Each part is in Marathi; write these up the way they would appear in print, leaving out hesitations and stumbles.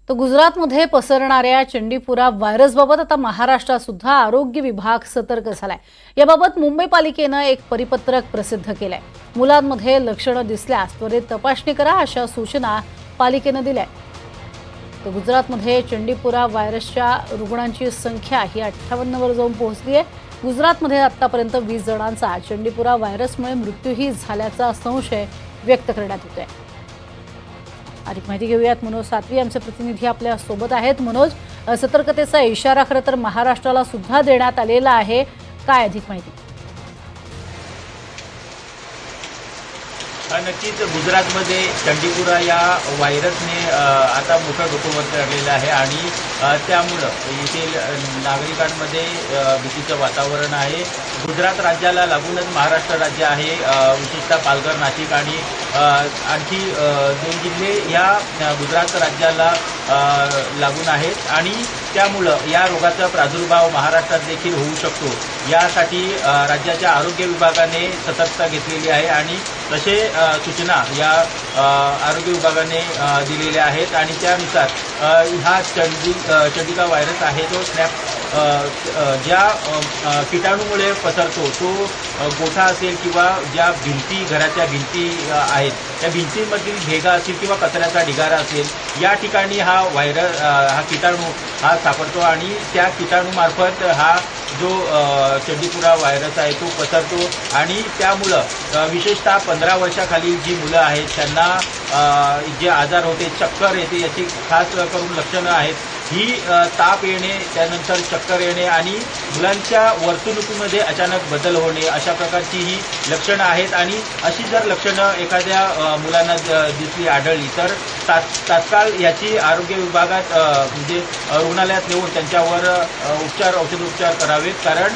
तर गुजरातमध्ये पसरणाऱ्या चंडीपुरा व्हायरसबाबत आता महाराष्ट्रात सुद्धा आरोग्य विभाग सतर्क झालाय। याबाबत मुंबई पालिकेने एक परिपत्रक प्रसिद्ध केलंय। मुलांमध्ये लक्षणं दिसल्यास त्वरित तपासणी करा अशा सूचना पालिकेने दिल्या। तर गुजरातमध्ये चंडीपुरा व्हायरसच्या रुग्णांची संख्या ही 58 वर जाऊन पोहोचली आहे। गुजरातमध्ये आतापर्यंत 20 जणांचा चंडीपुरा व्हायरसमुळे मृत्यूही झाल्याचा संशय व्यक्त करण्यात येतोय। अधिक माहिती घेऊयात। मनोज सातवी आमचे प्रतिनिधी आपल्या सोबत आहेत। मनोज, सतर्कतेचा इशारा खरं तर महाराष्ट्राला सुद्धा देण्यात आलेला आहे, काय अधिक माहिती? नक्कीच गुजरातमध्ये चंडीपुरा या व्हायरसने आता मोठं डोकं वर काढलेलं आहे आणि त्यामुळं येथील नागरिकांमध्ये भीतीचं वातावरण आहे। गुजरात राज्याला लागूनच महाराष्ट्र राज्य आहे, विशेषतः पालघर, नाशिक आणि आणखी 2 जिल्हे या गुजरात राज्याला लागून आहेत आणि त्यामुळं या रोगाचा प्रादुर्भाव महाराष्ट्रात देखील होऊ शकतो। यासाठी राज्याच्या आरोग्य विभागाने सतर्कता घेतलेली आहे आणि तसे सूचना या आरोग्य विभागाने दिलेल्या आहेत आणि त्यानुसार हा चंडिका व्हायरस आहे तो ज्या कीटाणूमुळे पसरतो तो गोठा असेल किंवा ज्या भिंती, घराच्या भिंती आहेत त्या भिंतींमधील भेगा असतील किंवा कचऱ्याचा ढिगारा असेल, या ठिकाणी हा कीटाणू हा सापडतो आणि त्या कीटाणूमार्फत हा जो चंडीपुरा व्हायरस आहे तो पसरतो आणि त्यामुळं विशेषतः 15 वर्षाखालील जी मुलं आहेत त्यांना जे आजार होते, चक्कर येते, याची खास करून लक्षणं आहेत। ही ताप येणे, त्यानंतर चक्कर येणे आणि मुलांच्या वर्तणुकीमध्ये अचानक बदल होणे, अशा प्रकारची ही लक्षणं आहेत आणि अशी जर लक्षणं एखाद्या मुलांना दिसली, आढळली तर तात्काळ याची आरोग्य विभागात म्हणजे रुग्णालयात नेऊन त्यांच्यावर औषधोपचार करावेत, कारण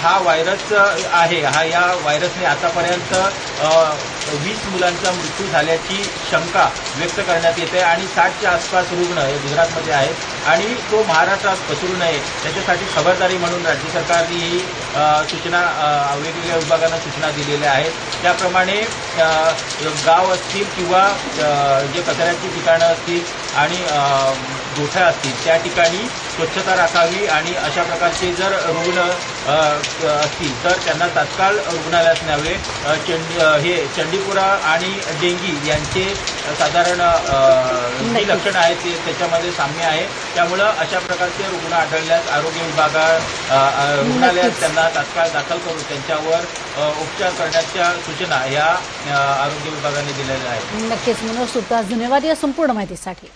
हा व्हायरस आहे, या व्हायरसने आतापर्यंत 20 मुलांचा मृत्यू झाल्याची शंका व्यक्त करण्यात येते आणि 60च्या आसपास रुग्ण हे गुजरातमध्ये आहेत आणि तो महाराष्ट्रात पसरू नये त्याच्यासाठी खबरदारी म्हणून राज्य सरकारने ही सूचना वेगवेगळ्या विभागांना सूचना दिलेल्या आहेत। त्याप्रमाणे गाव असतील किंवा जे कचऱ्याची ठिकाणं असतील आणि गोठ्या असतील त्या ठिकाणी स्वच्छता राखावी आणि अशा प्रकारचे जर रुग्ण असतील तर त्यांना तात्काळ रुग्णालयात न्यावे। चंडीपुरा आणि डेंगी यांचे साधारण जी लक्षणं आहेत ते त्याच्यामध्ये साम्य आहे, त्यामुळं अशा प्रकारचे रुग्ण आढळल्यास आरोग्य रुग्णालयात त्यांना तात्काळ दाखल करून त्यांच्यावर उपचार करण्याच्या सूचना या आरोग्य विभागाने दिलेल्या आहेत। नक्कीच मनोज, धन्यवाद या संपूर्ण माहितीसाठी।